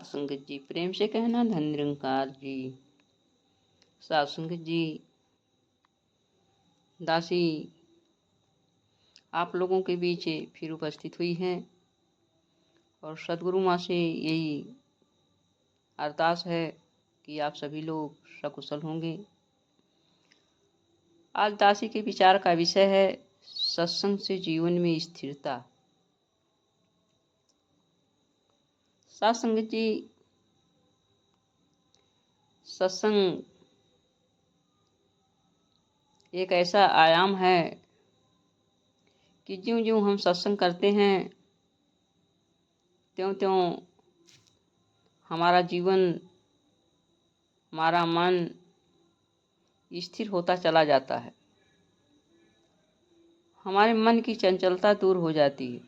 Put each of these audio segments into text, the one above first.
संगत जी प्रेम से कहना धन निरंकार जी। साध संगत जी, दासी आप लोगों के बीच फिर उपस्थित हुई हैं और सदगुरु माँ से यही अरदास है कि आप सभी लोग सकुशल होंगे। आज दासी के विचार का विषय है सत्संग से जीवन में स्थिरता। साध संगत जी, सत्संग एक ऐसा आयाम है कि ज्यों ज्यों हम सत्संग करते हैं त्यों त्यों हमारा जीवन, हमारा मन स्थिर होता चला जाता है। हमारे मन की चंचलता दूर हो जाती है।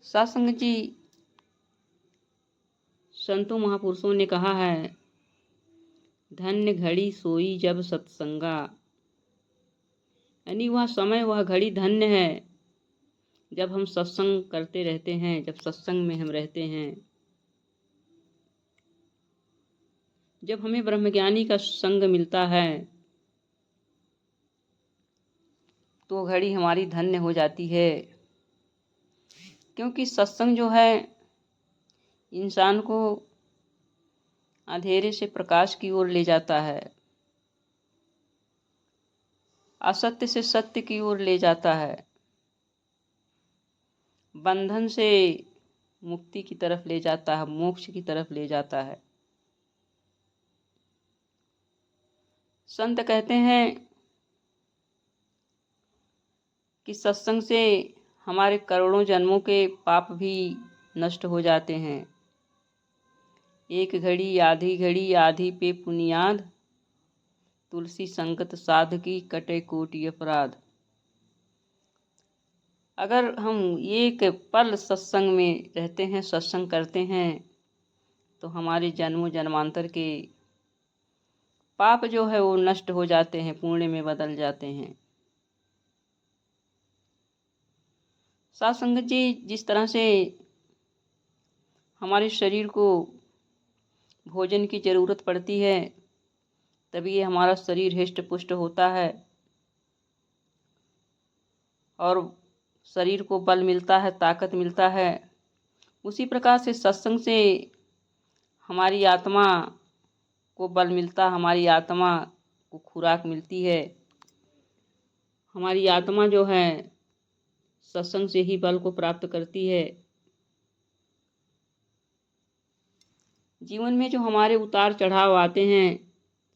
साध संगत जी, संतों महापुरुषों ने कहा है, धन्य घड़ी सोई जब सत्संगा। यानी वह समय, वह घड़ी धन्य है जब हम सत्संग करते रहते हैं, जब सत्संग में हम रहते हैं, जब हमें ब्रह्मज्ञानी का संग मिलता है तो घड़ी हमारी धन्य हो जाती है। क्योंकि सत्संग जो है इंसान को अंधेरे से प्रकाश की ओर ले जाता है, असत्य से सत्य की ओर ले जाता है, बंधन से मुक्ति की तरफ ले जाता है, मोक्ष की तरफ ले जाता है। संत कहते हैं कि सत्संग से हमारे करोड़ों जन्मों के पाप भी नष्ट हो जाते हैं। एक घड़ी आधी पे पुनियाद, तुलसी संगत साध की कटे कोटि अपराध। अगर हम एक पल सत्संग में रहते हैं, सत्संग करते हैं, तो हमारे जन्मों जन्मांतर के पाप जो है वो नष्ट हो जाते हैं, पुण्य में बदल जाते हैं। साध संगत जी, जिस तरह से हमारे शरीर को भोजन की ज़रूरत पड़ती है तभी ये हमारा शरीर हृष्ट पुष्ट होता है और शरीर को बल मिलता है, ताकत मिलता है, उसी प्रकार से सत्संग से हमारी आत्मा को बल मिलता, हमारी आत्मा को खुराक मिलती है। हमारी आत्मा जो है सत्संग से ही बल को प्राप्त करती है। जीवन में जो हमारे उतार चढ़ाव आते हैं,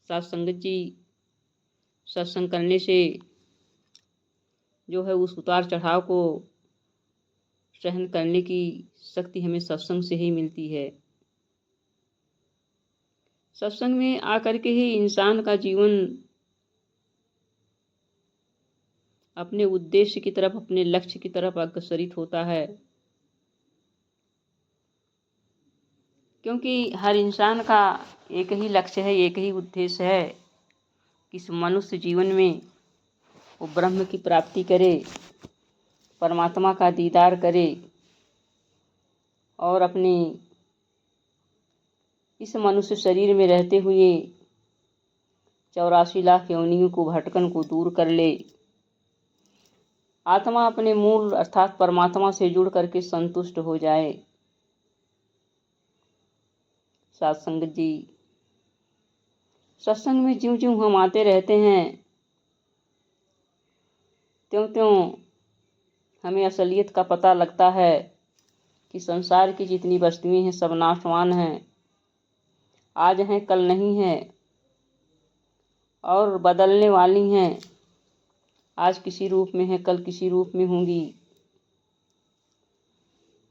साध संगत जी, सत्संग करने से जो है उस उतार चढ़ाव को सहन करने की शक्ति हमें सत्संग से ही मिलती है। सत्संग में आकर के ही इंसान का जीवन अपने उद्देश्य की तरफ, अपने लक्ष्य की तरफ अग्रसरित होता है। क्योंकि हर इंसान का एक ही लक्ष्य है, एक ही उद्देश्य है कि इस मनुष्य जीवन में वो ब्रह्म की प्राप्ति करे, परमात्मा का दीदार करे और अपने इस मनुष्य शरीर में रहते हुए 84 लाख योनियों को, भटकन को दूर कर ले। आत्मा अपने मूल अर्थात परमात्मा से जुड़ करके संतुष्ट हो जाए। साध संगत जी, सत्संग में ज्यों ज्यों हम आते रहते हैं त्यों त्यों हमें असलियत का पता लगता है कि संसार की जितनी वस्तुएं हैं सब नाशवान हैं, आज हैं कल नहीं हैं और बदलने वाली हैं। आज किसी रूप में है, कल किसी रूप में होंगी।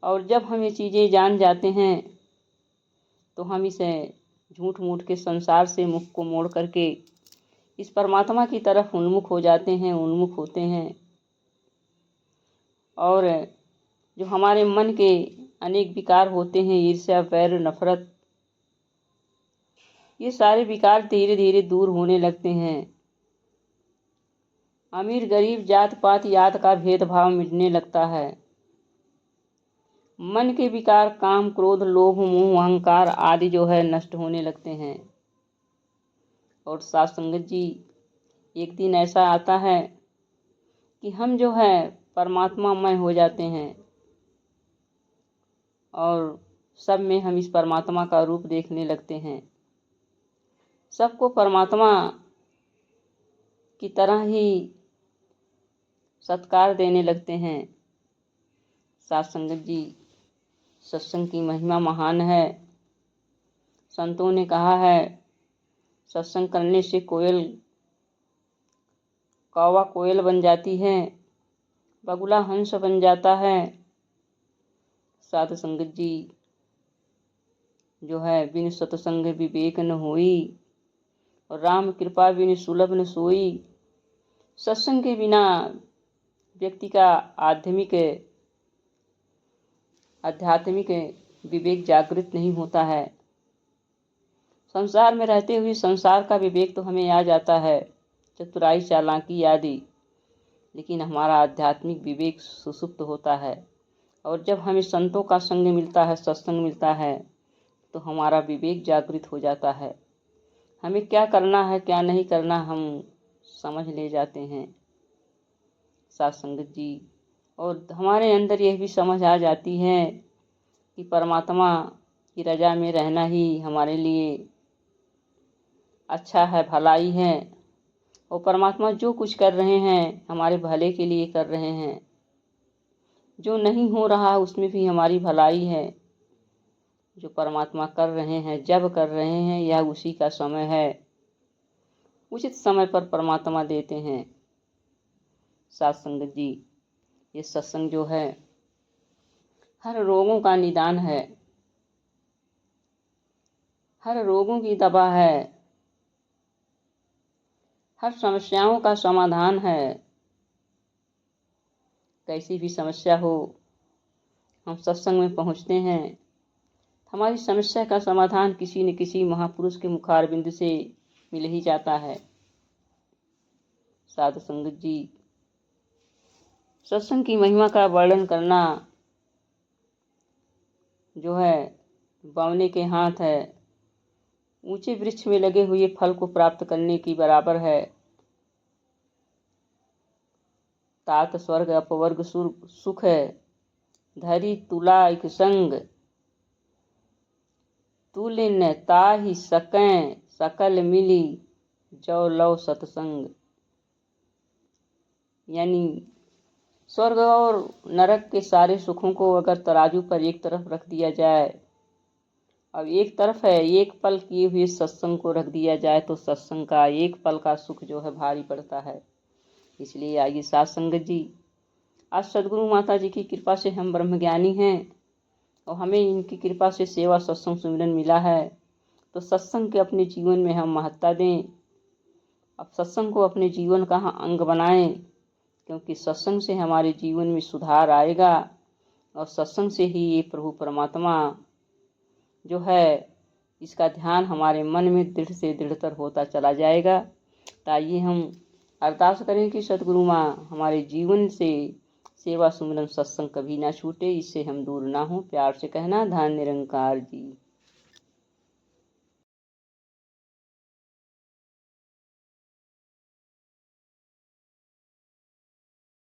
और जब हम ये चीज़ें जान जाते हैं तो हम इसे झूठ मूठ के संसार से मुख को मोड़ करके इस परमात्मा की तरफ उन्मुख हो जाते हैं, उन्मुख होते हैं। और जो हमारे मन के अनेक विकार होते हैं, ईर्ष्या, वैर, नफरत, ये सारे विकार धीरे धीरे दूर होने लगते हैं। अमीर गरीब, जात पात, यात का भेदभाव मिटने लगता है। मन के विकार काम, क्रोध, लोभ, मोह, अहंकार आदि जो है नष्ट होने लगते हैं। और साथ संगत जी, एक दिन ऐसा आता है कि हम जो है परमात्मामय हो जाते हैं और सब में हम इस परमात्मा का रूप देखने लगते हैं। सबको परमात्मा की तरह ही सत्कार देने लगते हैं। साथ संगत जी, सत्संग की महिमा महान है। संतों ने कहा है, सत्संग करने से कौवा कोयल बन जाती है, बगुला हंस बन जाता है। साध संगत जी, जो है बिन सत्संग विवेक न होई, और राम कृपा बिन सुलभ न सोई। सत्संग के बिना व्यक्ति का आध्यात्मिक विवेक जागृत नहीं होता है। संसार में रहते हुए संसार का विवेक तो हमें आ जाता है, चतुराई चालाकी आदि, लेकिन हमारा आध्यात्मिक विवेक सुसुप्त होता है। और जब हमें संतों का संग मिलता है, सत्संग मिलता है, तो हमारा विवेक जागृत हो जाता है। हमें क्या करना है क्या नहीं करना हम समझ ले जाते हैं। साथ संगत जी, और हमारे अंदर यह भी समझ आ जाती है कि परमात्मा की रजा में रहना ही हमारे लिए अच्छा है, भलाई है। और परमात्मा जो कुछ कर रहे हैं हमारे भले के लिए कर रहे हैं। जो नहीं हो रहा उसमें भी हमारी भलाई है। जो परमात्मा कर रहे हैं, जब कर रहे हैं, यह उसी का समय है। उचित समय पर परमात्मा देते हैं। साथ संगत जी, ये सत्संग जो है हर रोगों का निदान है, हर रोगों की दवा है, हर समस्याओं का समाधान है। कैसी भी समस्या हो, हम सत्संग में पहुंचते हैं, हमारी समस्या का समाधान किसी न किसी महापुरुष के मुखारबिंद से मिल ही जाता है। साधु संगत जी, सत्संग की महिमा का वर्णन करना जो है बावने के हाथ है। ऊंचे वृक्ष में लगे हुए फल को प्राप्त करने की बराबर है। तात स्वर्ग अपवर्ग सुख है, धरी तुला एक संग, तुलिन ताहि सकें सकल मिली, जो लव सत्संग। यानी स्वर्ग और नरक के सारे सुखों को अगर तराजू पर एक तरफ रख दिया जाए, अब एक तरफ है एक पल किए हुए सत्संग को रख दिया जाए, तो सत्संग का एक पल का सुख जो है भारी पड़ता है। इसलिए आइए साथ संगत जी, आज सदगुरु माता जी की कृपा से हम ब्रह्मज्ञानी हैं और हमें इनकी कृपा से सेवा सत्संग सुमिरन मिला है। तो सत्संग के अपने जीवन में हम महत्ता दें। अब सत्संग को अपने जीवन का अंग बनाएं, क्योंकि सत्संग से हमारे जीवन में सुधार आएगा और सत्संग से ही ये प्रभु परमात्मा जो है इसका ध्यान हमारे मन में दृढ़ से दृढ़तर होता चला जाएगा। तो आइए हम अरदास करें कि सदगुरु माँ हमारे जीवन से सेवा सुमिरन सत्संग कभी ना छूटे, इससे हम दूर ना हो। प्यार से कहना, धन निरंकार जी।